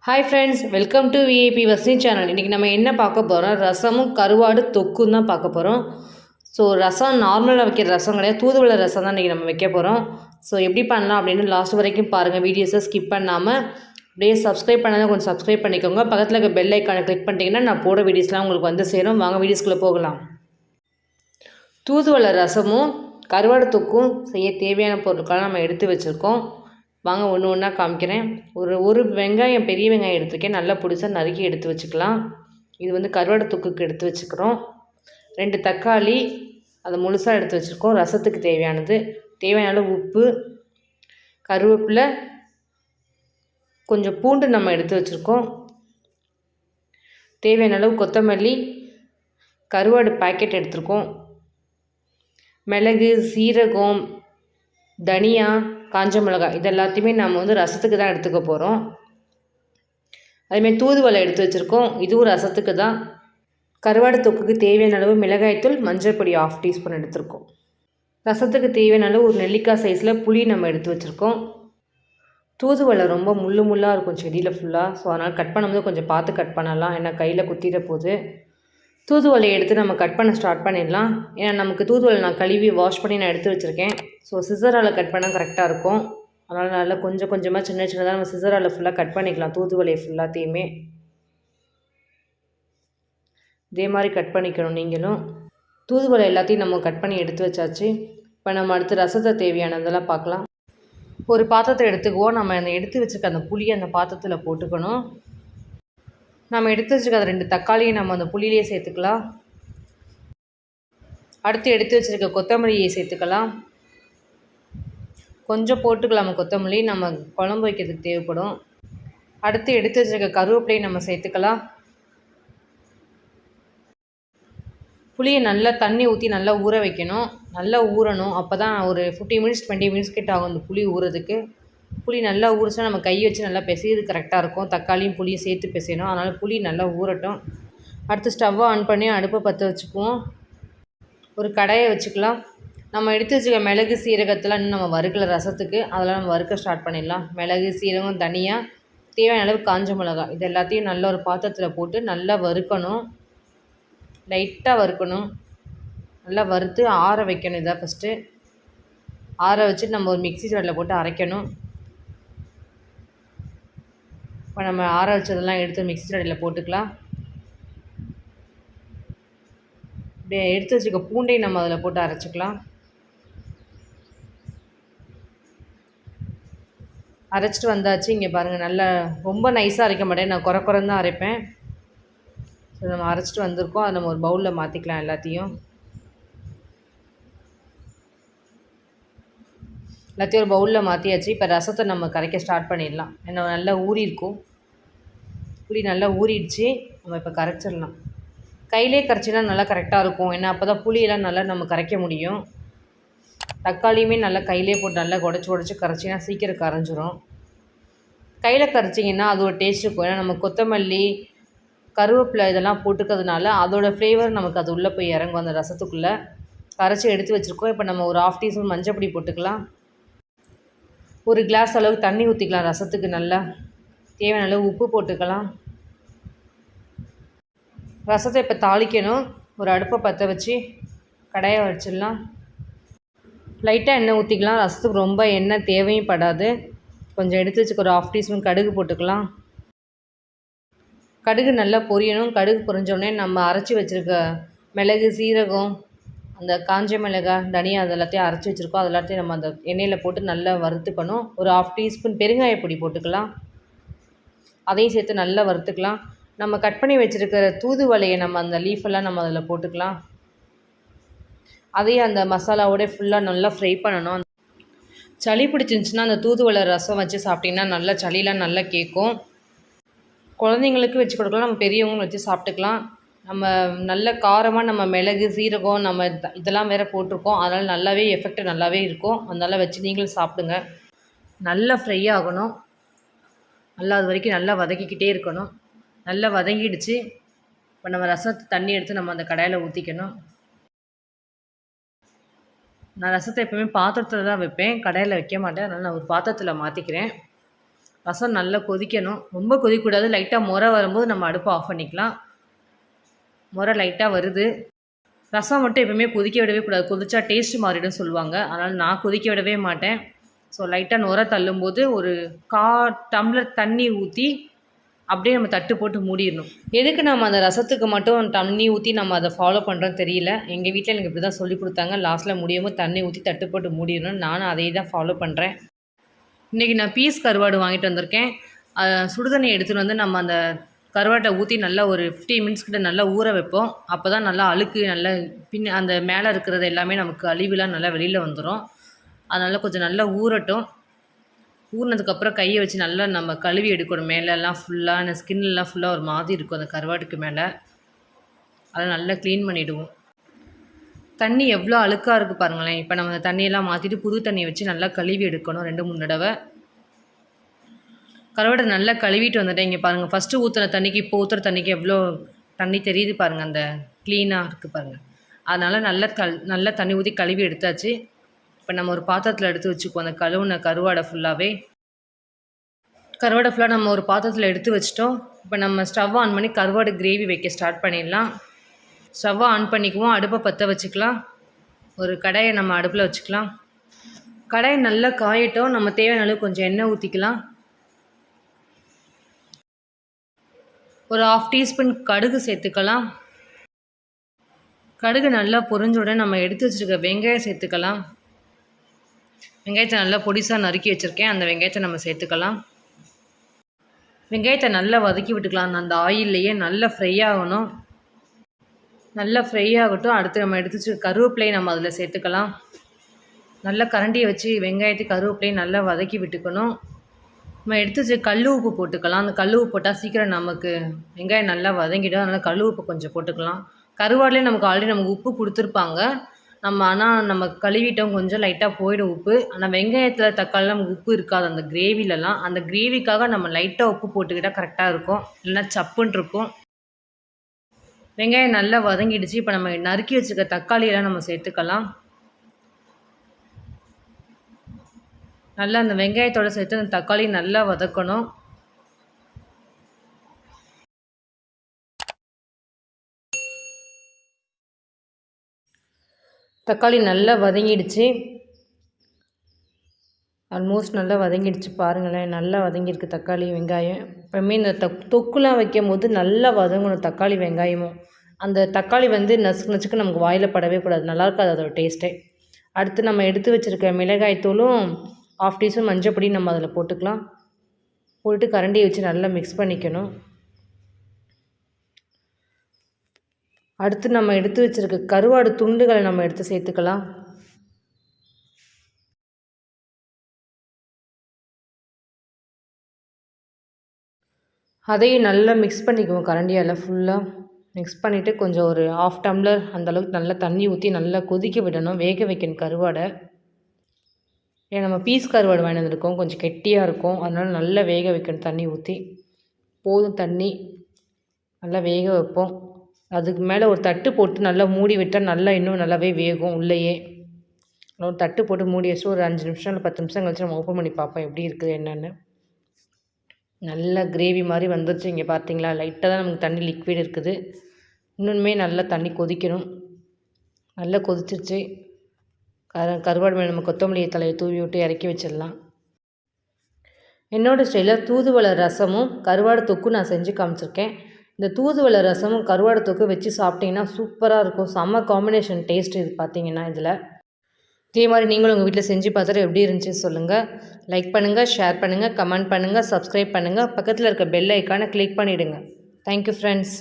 Hi friends, welcome to VIP Vasani channel. இன்றைக்கி நம்ம என்ன பார்க்க போகிறோம், ரசமும் கருவாடு தொக்கும் தான் பார்க்க போகிறோம். ஸோ ரசம் நார்மலாக வைக்கிற ரசம் கிடையாது, தூதுவளை ரசம் தான் இன்றைக்கி நம்ம வைக்க போகிறோம். ஸோ எப்படி பண்ணலாம் அப்படின்னு லாஸ்ட் வரைக்கும் பாருங்கள், வீடியோஸை ஸ்கிப் பண்ணாமல். அப்படியே சப்ஸ்கிரைப் பண்ணாதான் கொஞ்சம் சப்ஸ்கிரைப் பண்ணிக்கோங்க. பக்கத்தில் இருக்க பெல் ஐக்கானை கிளிக் பண்ணிட்டீங்கன்னா நான் போட வீடியோஸ்லாம் உங்களுக்கு வந்து சேரும். வாங்க வீடியோஸ்குள்ளே போகலாம். தூதுவளை ரசமும் கருவாடு தொக்கும் செய்ய தேவையான பொருட்களை நம்ம எடுத்து வச்சுருக்கோம். வாங்க ஒன்று ஒன்றா காமிக்கிறேன். ஒரு வெங்காயம், பெரிய வெங்காயம் எடுத்துருக்கேன், நல்லா புடிசாக நறுக்கி எடுத்து வச்சுக்கலாம். இது வந்து கருவாடு தொக்குக்கு எடுத்து வச்சுக்கிறோம். 2 தக்காளி அதை முழுசாக எடுத்து வச்சுருக்கோம். ரசத்துக்கு தேவையானது, தேவையான அளவு உப்பு, கருவேப்பிலை, கொஞ்சம் பூண்டு நம்ம எடுத்து வச்சுருக்கோம், தேவையான அளவு கொத்தமல்லி, கருவாடு பாக்கெட் எடுத்துருக்கோம், மிளகு, சீரகம், தனியா, காஞ்ச மிளகாய், இது எல்லாத்தையுமே நம்ம வந்து ரசத்துக்கு தான் எடுத்துக்க போகிறோம். அதுமாதிரி தூதுவளை எடுத்து வச்சுருக்கோம், இதுவும் ரசத்துக்கு தான். கருவாடு தொக்குக்கு தேவையான அளவு மிளகாய்த்தூள், மஞ்சள் பொடி 1/2 டீஸ்பூன் எடுத்துருக்கோம். ரசத்துக்கு தேவையான அளவு ஒரு நெல்லிக்காய் சைஸில் புளி நம்ம எடுத்து வச்சுருக்கோம். தூதுவளை ரொம்ப முள்ளாக இருக்கும் செடியில் ஃபுல்லாக, ஸோ அதனால் கட் பண்ணும்போது கொஞ்சம் பார்த்து கட் பண்ணலாம், ஏன்னா கையில் குத்திட போகுது. தூதுவளையை எடுத்து நம்ம கட் பண்ண ஸ்டார்ட் பண்ணிடலாம். ஏன்னா நமக்கு தூதுவளை நான் கழுவி வாஷ் பண்ணி நான் எடுத்து வச்சுருக்கேன். ஸோ சிசரால் கட் பண்ணால் கரெக்டாக இருக்கும். அதனால் நல்லா கொஞ்சம் கொஞ்சமாக சின்ன சின்னதாக நம்ம சிசரால் ஃபுல்லாக கட் பண்ணிக்கலாம். தூதுவளையை ஃபுல்லாத்தையுமே இதே மாதிரி கட் பண்ணிக்கணும் நீங்களும். தூதுவளை எல்லாத்தையும் நம்ம கட் பண்ணி எடுத்து வச்சாச்சு. இப்போ நம்ம அடுத்து ரசத்தை தேவையானதெல்லாம் பார்க்கலாம். ஒரு பாத்திரத்தை எடுத்துக்குவோம். நம்ம அந்த எடுத்து வச்சுருக்க அந்த புளியை அந்த பாத்திரத்தில் போட்டுக்கணும். நம்ம எடுத்து வச்சுருக்க 2 தக்காளியை நம்ம அந்த புளியிலே சேர்த்துக்கலாம். அடுத்து எடுத்து வச்சுருக்க கொத்தமல்லியை சேர்த்துக்கலாம். கொஞ்சம் போட்டுக்கலாம் கொத்தமல்லி, நம்ம குழம்பு வைக்கிறதுக்கு தேவைப்படும். அடுத்து எடுத்து வச்சுருக்க கருவேப்பிலையை நம்ம சேர்த்துக்கலாம். புளியை நல்லா தண்ணி ஊற்றி நல்லா ஊற வைக்கணும், நல்லா ஊறணும். அப்போ தான் ஒரு 15 மினிட்ஸ் 20 மினிட்ஸ் கிட்ட ஆகும் அந்த புளி ஊறுறதுக்கு. புளி நல்லா ஊறிச்சா நம்ம கை வச்சு நல்லா பிசையுது கரெக்டாக இருக்கும். தக்காளியும் புளியும் சேர்த்து பிசையணும், அதனால் புளி நல்லா ஊறட்டும். அடுத்து ஸ்டவ்வை ஆன் பண்ணி அடுப்பை பற்ற வச்சுக்குவோம். ஒரு கடாயை வச்சுக்கலாம். நம்ம எடுத்து வச்சுக்க மிளகு, சீரகத்தெலாம் இன்னும் நம்ம வறுக்கல ரசத்துக்கு, அதெல்லாம் நம்ம வறுக்க ஸ்டார்ட் பண்ணிடலாம். மிளகு, சீரகம், தனியா, தேவையான அளவு காஞ்ச மிளகாய், இது எல்லாத்தையும் நல்ல ஒரு பாத்திரத்தில் போட்டு நல்லா வறுக்கணும். லைட்டாக வறுக்கணும், நல்லா வறுத்து ஆற வைக்கணும். இதை ஃபஸ்ட்டு ஆற வச்சுட்டு நம்ம ஒரு மிக்ஸி ஜாரில் போட்டு அரைக்கணும். இப்போ நம்ம ஆற வச்சதெல்லாம் எடுத்து மிக்ஸி ஜாரில் போட்டுக்கலாம். இப்படியே எடுத்து வச்சுக்க பூண்டையும் நம்ம அதில் போட்டு அரைச்சிக்கலாம். அரைச்சிட்டு வந்தாச்சு. இங்கே பாருங்கள், நல்லா ரொம்ப நைஸாக அரைக்க மாட்டேன், நான் குறைன்னு தான் அரைப்பேன். ஸோ நம்ம அரைச்சிட்டு வந்திருக்கோம், அதை நம்ம ஒரு பவுலில் மாற்றிக்கலாம். எல்லாத்தையும் ஒரு பவுலில் மாற்றியாச்சு. இப்போ ரசத்தை நம்ம கரைக்க ஸ்டார்ட் பண்ணிடலாம். ஏன்னா நல்லா ஊறி இருக்கும், புளி நல்லா ஊறிடுச்சு. நம்ம இப்போ கரைச்சிடலாம். கையிலே கரைச்சினா நல்லா கரெக்டாக இருக்கும், ஏன்னா அப்போ தான் புளியெல்லாம் நல்லா நம்ம கரைக்க முடியும். தக்காளியுமே நல்லா கையிலே போட்டு நல்லா உடச்சி கரைச்சினா சீக்கிரம் கரைஞ்சிரும். கையில் கரைச்சிங்கன்னா அது ஒரு டேஸ்ட் இருக்கும். ஏன்னா நம்ம கொத்தமல்லி, கருவேப்பிலை இதெல்லாம் போட்டுக்கிறதுனால அதோடய ஃப்ளேவர் நமக்கு அது உள்ளே போய் இறங்கும் அந்த ரசத்துக்குள்ளே. கரைச்சி எடுத்து வச்சுருக்கோம். இப்போ நம்ம ஒரு 1/2 டீஸ்பூன் மஞ்சள் பொடி போட்டுக்கலாம். ஒரு கிளாஸ் அளவுக்கு தண்ணி ஊற்றிக்கலாம் ரசத்துக்கு. நல்லா தேவையான அளவு உப்பு போட்டுக்கலாம். ரசத்தை இப்போ தாளிக்கணும். ஒரு அடுப்பை பற்ற வச்சு கடாயை வச்சிடலாம். லைட்டாக எண்ணெய் ஊற்றிக்கலாம். ரசத்துக்கு ரொம்ப எண்ணெய் தேவையும் படாது. கொஞ்சம் எடுத்து வச்சுக்க ஒரு 1/2 டீஸ்பூன் கடுகு போட்டுக்கலாம். கடுகு நல்லா பொரியணும். கடுகு பொரிஞ்சோடனே நம்ம அரைச்சி வச்சுருக்க மிளகு, சீரகம், அந்த காஞ்ச மிளகாய், தனியா, அது எல்லாத்தையும் அரைச்சி வச்சுருக்கோம். அது எல்லாத்தையும் நம்ம அந்த எண்ணெயில் போட்டு நல்லா வறுத்துக்கணும். ஒரு 1/2 டீஸ்பூன் பெருங்காய பொடி போட்டுக்கலாம். அதையும் சேர்த்து நல்லா வறுத்துக்கலாம். நம்ம கட் பண்ணி வச்சுருக்கிற தூதுவளையை நம்ம அந்த லீஃபெல்லாம் நம்ம அதில் போட்டுக்கலாம். அதையும் அந்த மசாலாவோட ஃபுல்லாக நல்லா ஃப்ரை பண்ணணும். சளி பிடிச்சிருந்துச்சின்னா அந்த தூதுவளை ரசம் வச்சு சாப்பிட்டிங்கன்னா நல்லா சளியெலாம் நல்லா கேட்கும். குழந்தைங்களுக்கு வச்சு கொடுக்கலாம், நம்ம பெரியவங்களும் வச்சு சாப்பிட்டுக்கலாம். நம்ம நல்ல காரமாக நம்ம மிளகு, சீரகம் நம்ம இதெல்லாம் வேறு போட்டிருக்கோம், அதனால் நல்லாவே எஃபெக்ட் நல்லாவே இருக்கும். அதனால் வச்சு நீங்களும் சாப்பிடுங்க. நல்லா ஃப்ரை ஆகணும். நல்லா அது வரைக்கும் நல்லா வதக்கிக்கிட்டே இருக்கணும். நல்லா வதங்கிடுச்சு. இப்போ நம்ம ரசத்தை தண்ணி எடுத்து நம்ம அந்த கடாயில் ஊற்றிக்கணும். நான் ரசத்தை எப்போவுமே பாத்திரத்தில் தான் வைப்பேன், கடாயில் வைக்க மாட்டேன். அதனால் நான் ஒரு பாத்திரத்தில் மாற்றிக்கிறேன். ரசம் நல்லா கொதிக்கணும், ரொம்ப கொதிக்கக்கூடாது. லைட்டாக முறை வரும்போது நம்ம அடுப்பை ஆஃப் பண்ணிக்கலாம். முறை லைட்டாக வருது. ரசம் மட்டும் எப்பவுமே கொதிக்க விடவே கூடாது, கொதிச்சா டேஸ்ட் மாறிடும் சொல்லுவாங்க. அதனால் நான் கொதிக்க விடவே மாட்டேன். ஸோ லைட்டாக நுர தள்ளும்போது ஒரு டம்ளர் தண்ணி ஊற்றி அப்படியே நம்ம தட்டு போட்டு மூடிடணும். எதுக்கு நம்ம அந்த ரசத்துக்கு மட்டும் தண்ணி ஊற்றி நம்ம அதை ஃபாலோ பண்ணுறோன்னு தெரியல. எங்கள் வீட்டில் எனக்கு இப்படி தான் சொல்லி கொடுத்தாங்க. லாஸ்ட்டில் முடியும்போது தண்ணி ஊற்றி தட்டு போட்டு மூடிடணும். நானும் அதை தான் ஃபாலோ பண்ணுறேன். இன்றைக்கி நான் பீஸ் கருவாடு வாங்கிட்டு வந்திருக்கேன். சுடுதண்ணி எடுத்துகிட்டு வந்து நம்ம அந்த கருவாட்டை ஊற்றி நல்லா ஒரு 15 மினிட்ஸ் கிட்ட நல்லா ஊற வைப்போம். அப்போ தான் நல்லா அழுக்கு நல்லா அந்த மேலே இருக்கிறது எல்லாமே நமக்கு அழிவுலாம் நல்லா வெளியில் வந்துடும். அதனால் கொஞ்சம் நல்லா ஊறட்டும். ஊறினதுக்கப்புறம் கையை வச்சு நல்லா நம்ம கழுவி எடுக்கணும். மேலெல்லாம் ஃபுல்லாக அந்த ஸ்கின்லாம் ஃபுல்லாக ஒரு மாதிரி இருக்கும் அந்த கருவாட்டுக்கு மேலே. அதை நல்லா க்ளீன் பண்ணிவிடுவோம். தண்ணி எவ்வளோ அழுக்காக இருக்குது பாருங்களேன். இப்போ நம்ம அந்த தண்ணியெல்லாம் மாற்றிட்டு புது தண்ணியை வச்சு நல்லா கழுவி எடுக்கணும் 2-3 தடவை. கருவாடை நல்லா கழுவிட்டு வந்துட்டேன். இங்கே பாருங்கள், ஃபஸ்ட்டு ஊற்றுன தண்ணிக்கு இப்போ ஊற்றுற தண்ணிக்கு எவ்வளோ தண்ணி தெரியுது பாருங்கள். அந்த க்ளீனாக இருக்குது பாருங்கள். அதனால் நல்லா தண்ணி ஊற்றி கழுவி எடுத்தாச்சு. இப்போ நம்ம ஒரு பாத்திரத்தில் எடுத்து வச்சுக்குவோம். அந்த கழுவுன கருவாடை ஃபுல்லாக நம்ம ஒரு பாத்திரத்தில் எடுத்து வச்சிட்டோம். இப்போ நம்ம ஸ்டவ் ஆன் பண்ணி கருவாடு கிரேவி வைக்க ஸ்டார்ட் பண்ணிடலாம். ஸ்டவ்வை ஆன் பண்ணிக்குவோம். அடுப்பை பற்ற வச்சுக்கலாம். ஒரு கடாயை நம்ம அடுப்பில் வச்சுக்கலாம். கடாயை நல்லா காயட்டும். நம்ம தேவையான அளவு கொஞ்சம் எண்ணெய் ஊற்றிக்கலாம். ஒரு 1/2 டீஸ்பூன் கடுகு சேர்த்துக்கலாம். கடுகு நல்லா பொரிஞ்ச உடனே நம்ம எடுத்து வச்சுருக்க வெங்காயம் சேர்த்துக்கலாம். வெங்காயத்தை நல்லா பொடிசாக நறுக்கி வச்சுருக்கேன். அந்த வெங்காயத்தை நம்ம சேர்த்துக்கலாம். வெங்காயத்தை நல்லா வதக்கி விட்டுக்கலாம். அந்த ஆயில்லையே நல்லா ஃப்ரை ஆகணும். நல்லா ஃப்ரை ஆகட்டும். அடுத்து நம்ம எடுத்து வச்சு கருவேப்பிலையை நம்ம அதில் சேர்த்துக்கலாம். நல்லா கரண்டியை வச்சு வெங்காயத்தை கருவேப்பிலையை நல்லா வதக்கி விட்டுக்கணும். நம்ம எடுத்து வச்சு கல் உப்பு போட்டுக்கலாம். அந்த கல் உப்பு போட்டால் சீக்கிரம் நமக்கு வெங்காயம் நல்லா வதங்கிடும். அதனால் கல் உப்பு கொஞ்சம் போட்டுக்கலாம். கருவாடுலேயே நமக்கு ஆல்ரெடி நமக்கு உப்பு கொடுத்துருப்பாங்க. ஆனால் நம்ம கழுவிட்டோம், கொஞ்சம் லைட்டாக போயிடும் உப்பு. ஆனால் வெங்காயத்தில் தக்காளிலாம் நமக்கு உப்பு இருக்காது அந்த கிரேவிலலாம். அந்த கிரேவிக்காக நம்ம லைட்டாக உப்பு போட்டுக்கிட்டால் கரெக்டாக இருக்கும், இல்லைன்னா சப்புன்னு இருக்கும். வெங்காயம் நல்லா வதங்கிடுச்சு. இப்போ நம்ம நறுக்கி வச்சுருக்க தக்காளியெல்லாம் நம்ம சேர்த்துக்கலாம். நல்லா அந்த வெங்காயத்தோடு சேர்த்து அந்த தக்காளி நல்லா வதக்கணும். தக்காளி நல்லா வதங்கிடுச்சு. ஆல்மோஸ்ட் நல்லா வதங்கிடுச்சு பாருங்களேன். நல்லா வதங்கியிருக்கு தக்காளி வெங்காயம். எப்பவுமே இந்த தொக்குலாம் வைக்கும் போது நல்லா வதங்கணும் தக்காளி வெங்காயமும். அந்த தக்காளி நசுக்கு நசுக்கு நமக்கு வாயில் படவே கூடாது, நல்லா இருக்காது அதோட டேஸ்ட்டே. அடுத்து நம்ம எடுத்து வச்சுருக்க மிளகாய் தூளும் 1/2 டீஸ்பூன் மஞ்சப்பொடி நம்ம அதில் போட்டுக்கலாம். போட்டு கரண்டியை வச்சு நல்லா மிக்ஸ் பண்ணிக்கணும். அடுத்து நம்ம எடுத்து வச்சுருக்க கருவாடு துண்டுகளை நம்ம எடுத்து சேர்த்துக்கலாம். அதையும் நல்லா மிக்ஸ் பண்ணிக்குவோம். கரண்டியால் ஃபுல்லாக மிக்ஸ் பண்ணிவிட்டு கொஞ்சம் ஒரு 1/2 டம்ளர் அந்தளவுக்கு நல்லா தண்ணி ஊற்றி நல்லா கொதிக்க விடணும். வேக வைக்கணும் கருவாடை. ஏன்னா நம்ம பீஸ் கருவாடு வாங்கி வந்திருக்கோம், கொஞ்சம் கெட்டியாக இருக்கும். அதனால் நல்லா வேக வைக்கணும் தண்ணி ஊற்றி. போதும் தண்ணி, நல்லா வேக வைப்போம். அதுக்கு மேலே ஒரு தட்டு போட்டு நல்லா மூடி விட்டால் நல்லா இன்னும் நல்லாவே வேகும் உள்ளேயே. ஒரு தட்டு போட்டு மூடி வச்சு ஒரு 5 நிமிஷம் இல்லை 10 நிமிஷம் கழிச்சு நம்ம ஓப்பன் பண்ணி பார்ப்போம் எப்படி இருக்குது என்னென்னு. நல்லா கிரேவி மாதிரி வந்துருச்சு. இங்கே பார்த்தீங்களா, லைட்டாக தான் நமக்கு தண்ணி லிக்விட் இருக்குது. இன்னுமே நல்லா தண்ணி கொதிக்கணும். நல்லா கொதிச்சிருச்சு. கருவாடு மேலே நம்ம கொத்தமல்லி தலையை தூவி விட்டு இறக்கி வச்சிடலாம். என்னோடய ஸ்டைலில் தூதுவளை ரசமும் கருவாடு தொக்கும் நான் செஞ்சு காமிச்சிருக்கேன். இந்த தூதுவளை ரசமும் கருவாடு தொக்கு வச்சு சாப்பிட்டிங்கன்னா சூப்பராக இருக்கும். செம்ம காம்பினேஷன் டேஸ்ட் இது பார்த்தீங்கன்னா. இதில் இதே மாதிரி நீங்களும் உங்கள் வீட்டில் செஞ்சு பார்த்துட்டு எப்படி இருந்துச்சுன்னு சொல்லுங்கள். லைக் பண்ணுங்கள், ஷேர் பண்ணுங்கள், கமெண்ட் பண்ணுங்கள், சப்ஸ்கிரைப் பண்ணுங்கள். பக்கத்தில் இருக்க பெல் ஐக்கானை கிளிக் பண்ணிவிடுங்க. Thank you friends.